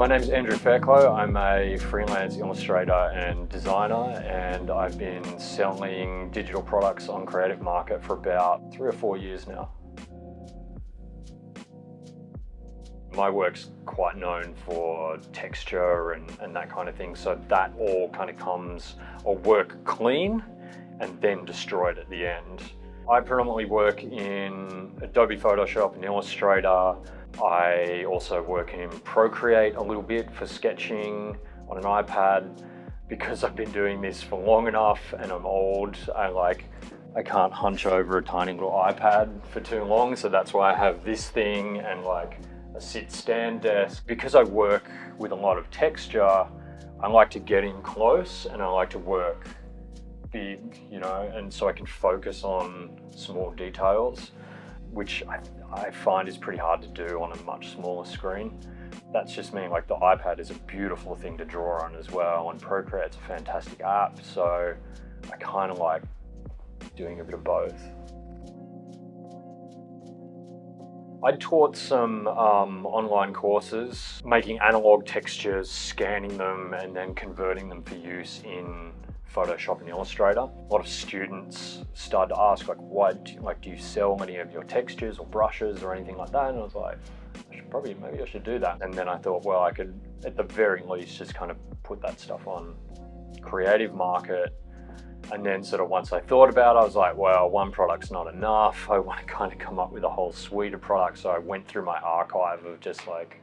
My name is Andrew Fairclough. I'm a freelance illustrator and designer, and I've been selling digital products on Creative Market for about 3 or 4 years now. My work's quite known for texture and that kind of thing, so that all kind of comes or work clean and then destroyed at the end. I predominantly work in Adobe Photoshop and Illustrator. I also work in Procreate a little bit for sketching on an iPad. Because I've been doing this for long enough and I'm old, I can't hunch over a tiny little iPad for too long, so that's why I have this thing and like a sit-stand desk. Because I work with a lot of texture, I like to get in close and I like to work big, and so I can focus on small details, which I find is pretty hard to do on a much smaller screen. That's just me. Like, the iPad is a beautiful thing to draw on as well, and Procreate's a fantastic app, so I kind of like doing a bit of both. I taught some online courses, making analog textures, scanning them, and then converting them for use in Photoshop and Illustrator. A lot of students started to ask, do you sell any of your textures or brushes or anything like that? And I was like, maybe I should do that. And then I thought, well, I could at the very least just kind of put that stuff on Creative Market. And then sort of once I thought about it, I was like, well, one product's not enough. I want to kind of come up with a whole suite of products. So I went through my archive of just like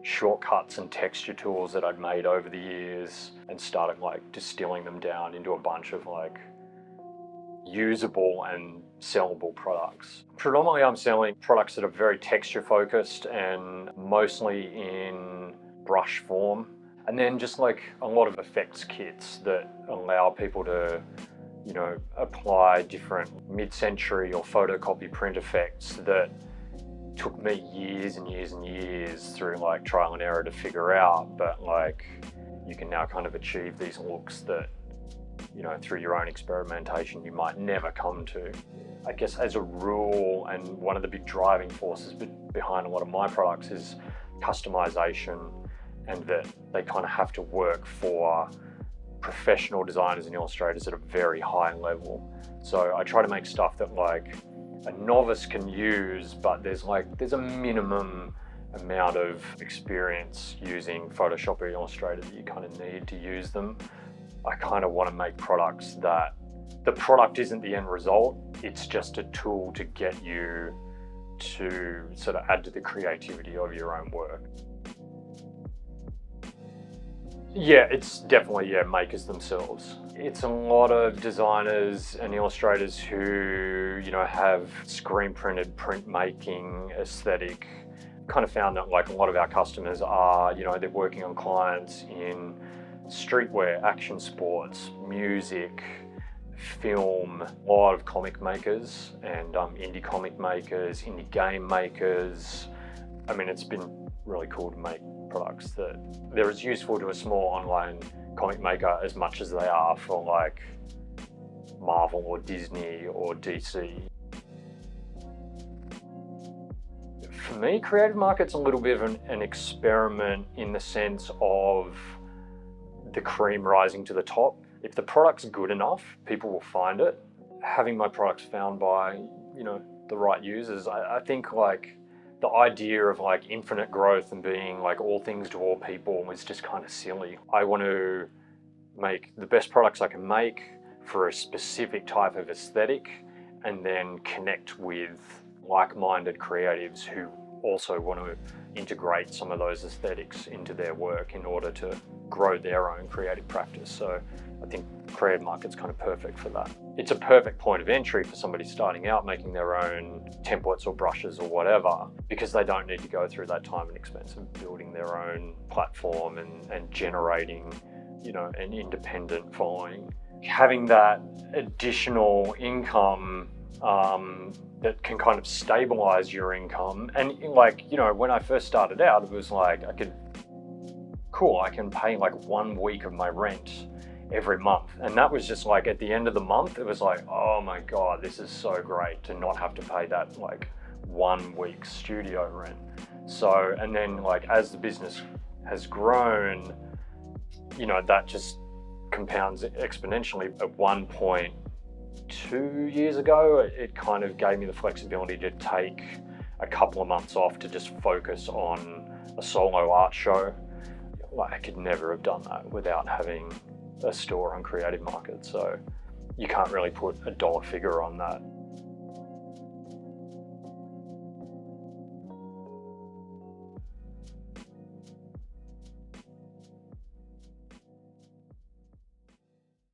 shortcuts and texture tools that I'd made over the years and started like distilling them down into a bunch of like usable and sellable products. Predominantly I'm selling products that are very texture focused and mostly in brush form, and then just like a lot of effects kits that allow people to apply different mid-century or photocopy print effects that took me years and years and years through like trial and error to figure out, but like you can now kind of achieve these looks that through your own experimentation you might never come to. I guess as a rule, and one of the big driving forces behind a lot of my products is customization, and that they kind of have to work for professional designers and illustrators at a very high level. So I try to make stuff that like a novice can use, but there's a minimum amount of experience using Photoshop or Illustrator that you kind of need to use them. I kind of want to make products that the product isn't the end result, it's just a tool to get you to sort of add to the creativity of your own work. Yeah, it's definitely, makers themselves. It's a lot of designers and illustrators who, have screen printed printmaking aesthetic. Kind of found that like a lot of our customers are, they're working on clients in streetwear, action sports, music, film, a lot of comic makers and indie comic makers, indie game makers. I mean, it's been really cool to make products that they're as useful to a small online comic maker as much as they are for like Marvel or Disney or DC. For me, Creative Market's a little bit of an experiment in the sense of the cream rising to the top. If the product's good enough, people will find it. Having my products found by, the right users, I think like the idea of like infinite growth and being like all things to all people is just kind of silly. I want to make the best products I can make for a specific type of aesthetic, and then connect with like-minded creatives who also want to integrate some of those aesthetics into their work in order to grow their own creative practice. So I think Creative Market's kind of perfect for that. It's a perfect point of entry for somebody starting out making their own templates or brushes or whatever, because they don't need to go through that time and expense of building their own platform and generating, an independent following. Having that additional income that can kind of stabilize your income. And when I first started out, it was like I can pay like 1 week of my rent every month. And that was just like, at the end of the month, it was like, oh my God, this is so great to not have to pay that like 1 week studio rent. So, and then like as the business has grown, you know, that just compounds exponentially. At one point, 2 years ago, it kind of gave me the flexibility to take a couple of months off to just focus on a solo art show. Like, I could never have done that without having a store on Creative Market. So you can't really put a dollar figure on that.